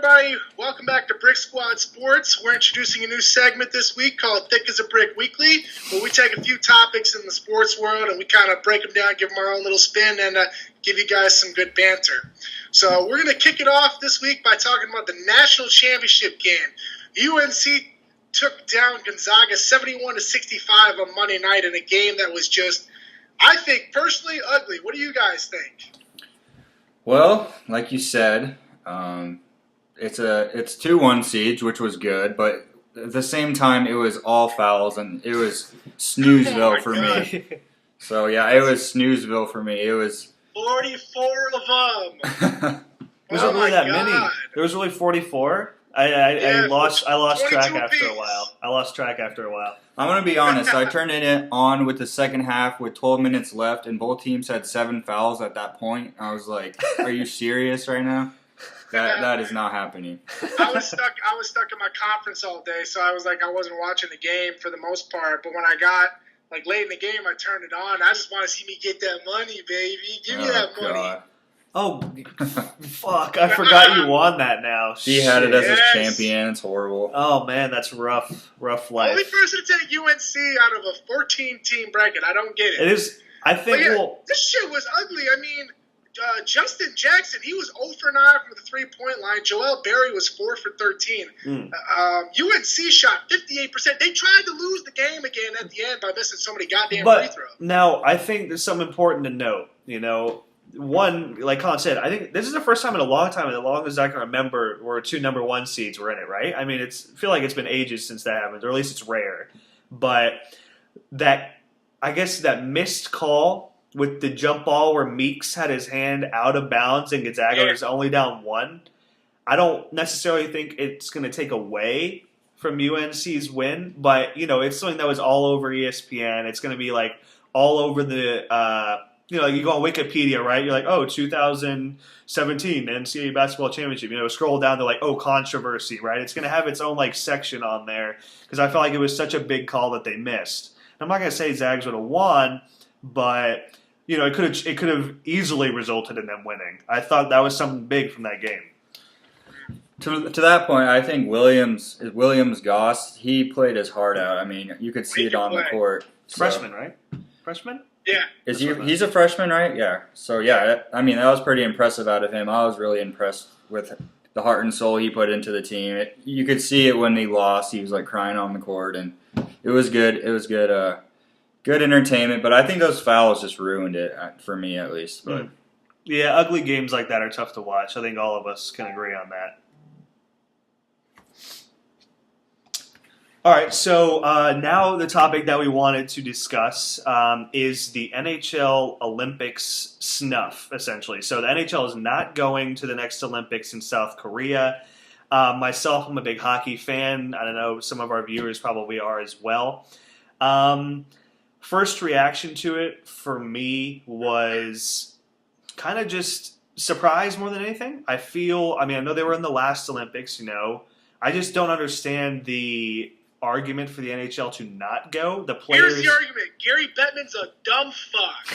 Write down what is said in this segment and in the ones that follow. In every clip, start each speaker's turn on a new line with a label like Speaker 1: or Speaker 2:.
Speaker 1: everybody? Welcome back to Brick Squad Sports. We're introducing a new segment this week called Thick as a Brick Weekly, where we take a few topics in the sports world and we kind of break them down, give them our own little spin, and give you guys some good banter. So we're going to kick it off this week by talking about the national championship game. UNC took down Gonzaga 71-65 on Monday night in a game that was just, I think, personally ugly. What do you guys think?
Speaker 2: Well, like you said, it's 2-1 siege, which was good, but at the same time, it was all fouls, and it was snoozeville for me. So, yeah, it was snoozeville for me. It was
Speaker 1: 44 of them.
Speaker 3: Wasn't really that many. There was really 44. I lost track after a while.
Speaker 2: I'm going to be honest. I turned it on with the second half with 12 minutes left, and both teams had 7 fouls at that point. I was like, are you serious right now? That is not happening.
Speaker 1: I was stuck in my conference all day, so I was like, I wasn't watching the game for the most part. But when I got late in the game, I turned it on. I just want to see me get that money, baby. Give me that money.
Speaker 3: Oh, fuck. I forgot you won that now.
Speaker 2: He had it as his champion. It's horrible.
Speaker 3: Oh, man, that's rough life.
Speaker 1: Only person to take UNC out of a 14-team bracket. I don't get it.
Speaker 3: It is. I think,
Speaker 1: this shit was ugly. I mean, Justin Jackson, he was 0 for 9 from the three-point line. Joel Berry was 4 for 13. UNC shot 58%. They tried to lose the game again at the end by missing so many goddamn free throws.
Speaker 3: Now, I think there's something important to note, you know. One, like Colin said, I think this is the first time in a long time, as long as I can remember, where 2 number 1 seeds were in it, right? I mean, I feel like it's been ages since that happened, or at least it's rare. But I guess that missed call with the jump ball where Meeks had his hand out of bounds and Gonzaga was only down 1, I don't necessarily think it's going to take away from UNC's win, but, you know, it's something that was all over ESPN. It's going to be, like, all over the you know, you go on Wikipedia, right? You're like, oh, 2017 NCAA basketball championship. You know, scroll down to like, oh, controversy, right? It's going to have its own like section on there because I felt like it was such a big call that they missed. I'm not going to say Zags would have won, but you know, it could have easily resulted in them winning. I thought that was something big from that game.
Speaker 2: To that point, I think Williams Goss, he played his heart out. I mean, you could see it on the court.
Speaker 3: Freshman, right? Freshman?
Speaker 1: Yeah.
Speaker 2: He's a freshman, right? Yeah. So, yeah, I mean, that was pretty impressive out of him. I was really impressed with the heart and soul he put into the team. You could see it when he lost. He was, like, crying on the court, and it was good. It was good entertainment, but I think those fouls just ruined it, for me at least. But
Speaker 3: yeah, ugly games like that are tough to watch. I think all of us can agree on that. All right, so now the topic that we wanted to discuss is the NHL Olympics snuff, essentially. So the NHL is not going to the next Olympics in South Korea. Myself, I'm a big hockey fan. I don't know, some of our viewers probably are as well. First reaction to it for me was kind of just surprise more than anything. I know they were in the last Olympics, you know. I just don't understand the argument for the NHL to not go. The players.
Speaker 1: Here's the argument: Gary Bettman's a dumb fuck.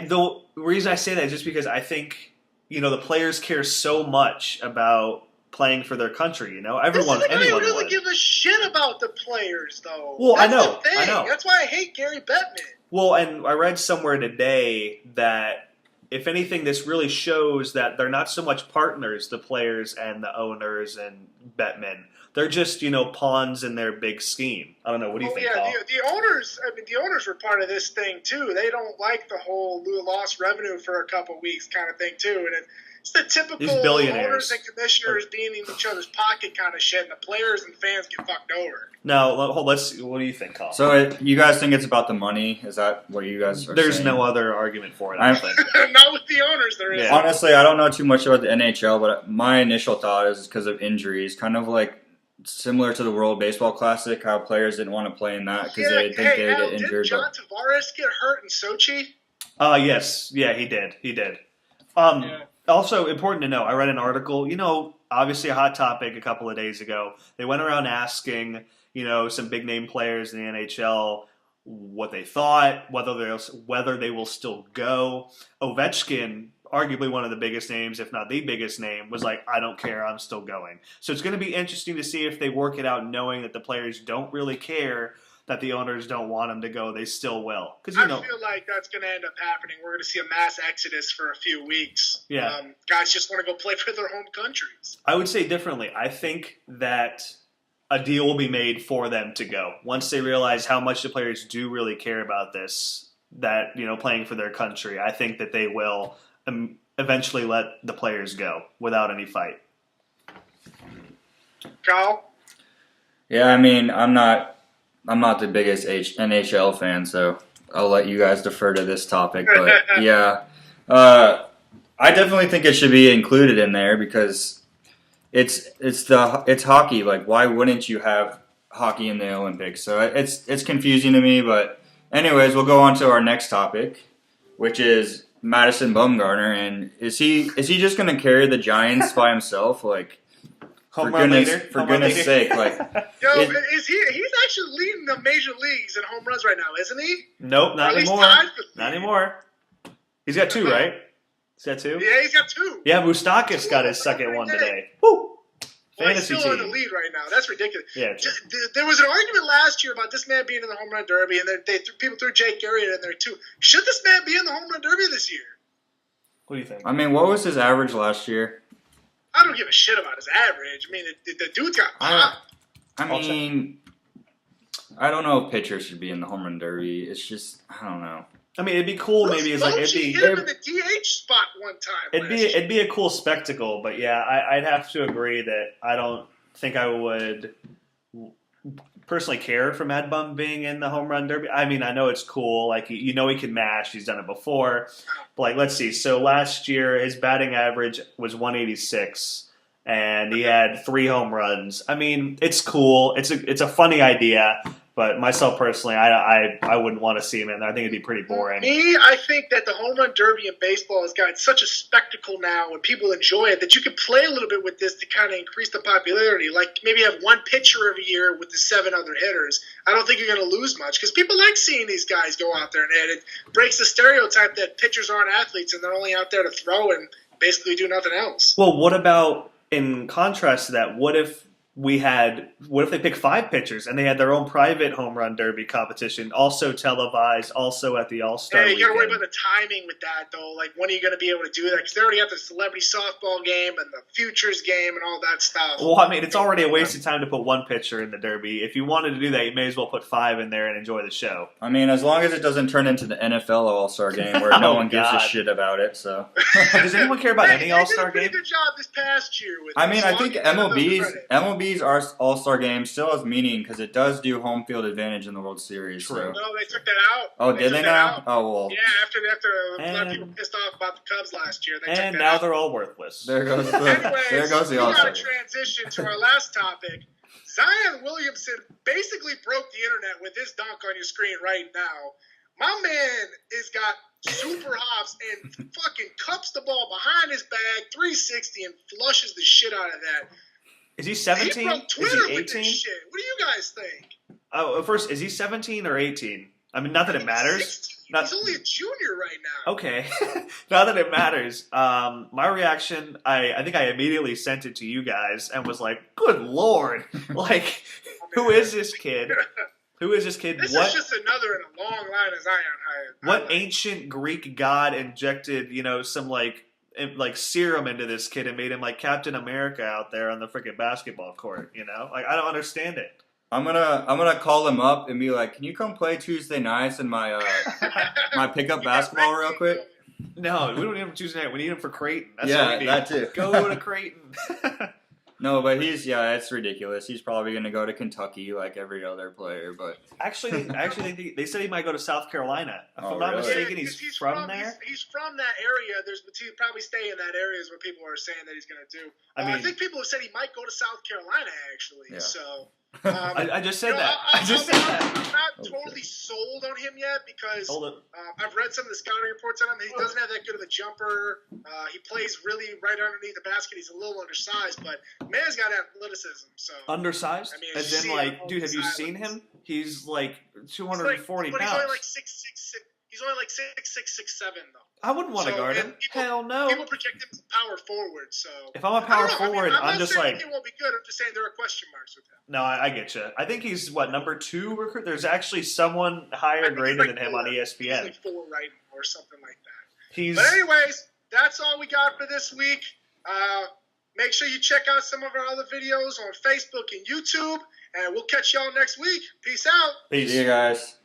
Speaker 3: The reason I say that is just because I think, you know, the players care so much about playing for their country. You know, anyone
Speaker 1: really
Speaker 3: would.
Speaker 1: Give a shit about the players, though.
Speaker 3: Well,
Speaker 1: That's
Speaker 3: I know.
Speaker 1: the thing.
Speaker 3: I know.
Speaker 1: That's why I hate Gary Bettman.
Speaker 3: Well, and I read somewhere today that if anything, this really shows that they're not so much partners, the players and the owners and Bettman. They're just, you know, pawns in their big scheme. I don't know. What do you think, Paul?
Speaker 1: The owners. I mean, the owners were part of this thing too. They don't like the whole lost revenue for a couple weeks kind of thing too. And it's the typical owners and commissioners being in each other's pocket kind of shit. And the players and fans get fucked over.
Speaker 3: No, what do you think, Paul?
Speaker 2: So you guys think it's about the money? Is that what you guys are saying?
Speaker 3: There's no other argument for it, I think.
Speaker 1: Not with the owners, there is.
Speaker 2: Yeah. Honestly, I don't know too much about the NHL, but my initial thought is because of injuries, kind of like similar to the World Baseball Classic, how players didn't want to play in that because they think they would get injured.
Speaker 1: Didn't John Tavares get hurt in Sochi?
Speaker 3: Yes. Yeah, he did. Also, important to know, I read an article, you know, obviously a hot topic a couple of days ago. They went around asking, you know, some big-name players in the NHL what they thought, whether they will still go. Ovechkin arguably one of the biggest names, if not the biggest name, was like, I don't care, I'm still going. So it's going to be interesting to see if they work it out knowing that the players don't really care, that the owners don't want them to go. They still will.
Speaker 1: I feel like that's going to end up happening. We're going to see a mass exodus for a few weeks.
Speaker 3: Yeah.
Speaker 1: Guys just want to go play for their home countries.
Speaker 3: I would say differently. I think that a deal will be made for them to go. Once they realize how much the players do really care about this, that, playing for their country, I think that they will eventually let the players go without any fight.
Speaker 1: Kyle?
Speaker 2: Yeah, I mean, I'm not the biggest NHL fan, so I'll let you guys defer to this topic. But yeah, I definitely think it should be included in there because it's hockey. Like, why wouldn't you have hockey in the Olympics? So it's confusing to me. But anyways, we'll go on to our next topic, which is Madison Bumgarner. And is he just going to carry the Giants by himself? Like, for goodness sake, like,
Speaker 1: he's actually leading the major leagues in home runs right now, isn't he?
Speaker 3: Nope, not anymore. Not anymore. He's got 2, right? Is that 2?
Speaker 1: Yeah, he's got 2.
Speaker 3: Yeah, Mustakis got his second one today. Woo!
Speaker 1: Well, he's still in the lead right now. That's ridiculous.
Speaker 3: Yeah,
Speaker 1: there was an argument last year about this man being in the home run derby, and people threw Jake Garriott in there too. Should this man be in the home run derby this year?
Speaker 3: What do you think?
Speaker 2: I mean, what was his average last year?
Speaker 1: I don't give a shit about his average. I mean, the dude's got pop.
Speaker 2: I mean, I don't know if pitchers should be in the home run derby. It's just, I don't know.
Speaker 3: I mean, it'd be cool. Maybe it's like
Speaker 1: hit him in the DH spot one time.
Speaker 3: It'd be a cool spectacle, but yeah, I'd have to agree that I don't think I would personally care for MadBum being in the home run derby. I mean, I know it's cool. Like, he can mash. He's done it before. But, like, let's see. So last year, his batting average was 186, and he had 3 home runs. I mean, it's cool. It's a funny idea. But myself personally, I wouldn't want to see him in there. I think it'd be pretty boring.
Speaker 1: I think that the home run derby in baseball has gotten such a spectacle now and people enjoy it that you could play a little bit with this to kind of increase the popularity. Like maybe have one pitcher every year with the 7 other hitters. I don't think you're going to lose much because people like seeing these guys go out there and hit. It breaks the stereotype that pitchers aren't athletes and they're only out there to throw and basically do nothing else.
Speaker 3: Well, what about, in contrast to that, what if they pick 5 pitchers and they had their own private home run derby competition, also televised, also at the All-Star
Speaker 1: weekend? You got to worry about the timing with that, though. Like, when are you going to be able to do that? Because they already have the celebrity softball game and the futures game and all that stuff.
Speaker 3: Well, I mean, it's already a waste of time to put 1 pitcher in the derby. If you wanted to do that, you may as well put 5 in there and enjoy the show.
Speaker 2: I mean, as long as it doesn't turn into the NFL All-Star game where no one gives a shit about it. So,
Speaker 3: does anyone care about any All-Star game?
Speaker 1: They did a pretty good job this past year.
Speaker 2: I mean, I think MLB's All-Star game still has meaning because it does do home field advantage in the World Series.
Speaker 1: True.
Speaker 2: So.
Speaker 1: No, they took that out.
Speaker 2: Oh, did they now? Oh, well.
Speaker 1: Yeah, after a lot of people pissed off about the Cubs last year.
Speaker 3: And now they're all worthless.
Speaker 2: There goes the
Speaker 1: All-Star. We got to
Speaker 2: game.
Speaker 1: transition to our last topic. Zion Williamson basically broke the internet with his dunk on your screen right now. My man has got super hops and fucking cups the ball behind his bag, 360, and flushes the shit out of that.
Speaker 3: Is he 17?
Speaker 1: He broke Twitter
Speaker 3: is he 18?
Speaker 1: with this shit. What do you guys think?
Speaker 3: Oh, first, is he 17 or 18? I mean, not that it matters.
Speaker 1: He's only a junior right now.
Speaker 3: Okay. Not that it matters. My reaction, I think I immediately sent it to you guys and was like, good Lord. Like, who is this kid? Who is this kid?
Speaker 1: This is just another in a long line of Zion highlights.
Speaker 3: What ancient Greek god injected, some like serum into this kid and made him like Captain America out there on the freaking basketball court? Like, I don't understand it.
Speaker 2: I'm gonna call him up and be like, "Can you come play Tuesday nights in my my pickup basketball real quick?"
Speaker 3: No, we don't need him for Tuesday night. We need him for Creighton. That's
Speaker 2: yeah,
Speaker 3: what we need.
Speaker 2: that too.
Speaker 3: Go to Creighton.
Speaker 2: No, but it's ridiculous. He's probably gonna go to Kentucky like every other player. But
Speaker 3: actually, they said he might go to South Carolina. If I'm not mistaken, he's from there.
Speaker 1: He's from that area. He'll probably stay in that area is what people are saying that he's gonna do. I think people have said he might go to South Carolina actually. Yeah. So.
Speaker 3: I just said that.
Speaker 1: I'm not totally sold on him yet because I've read some of the scouting reports on him. He doesn't have that good of a jumper. He plays really right underneath the basket. He's a little undersized, but man's got athleticism. So
Speaker 3: undersized? I mean, as in, like, dude, have you seen him? He's like 240 pounds.
Speaker 1: He's only like 6'6", 6'7", though.
Speaker 3: I wouldn't want to guard him. Hell no.
Speaker 1: People project him as a power forward. So
Speaker 3: if I'm a power forward, I'm just like
Speaker 1: he won't be good. I'm just saying there are question marks with him.
Speaker 3: No, I get you. I think he's number 2 recruit. There's actually someone higher graded than him on ESPN.
Speaker 1: He's like 4 right now or something like that.
Speaker 3: But
Speaker 1: anyways, that's all we got for this week. Make sure you check out some of our other videos on Facebook and YouTube, and we'll catch y'all next week. Peace out.
Speaker 2: Peace. See you guys.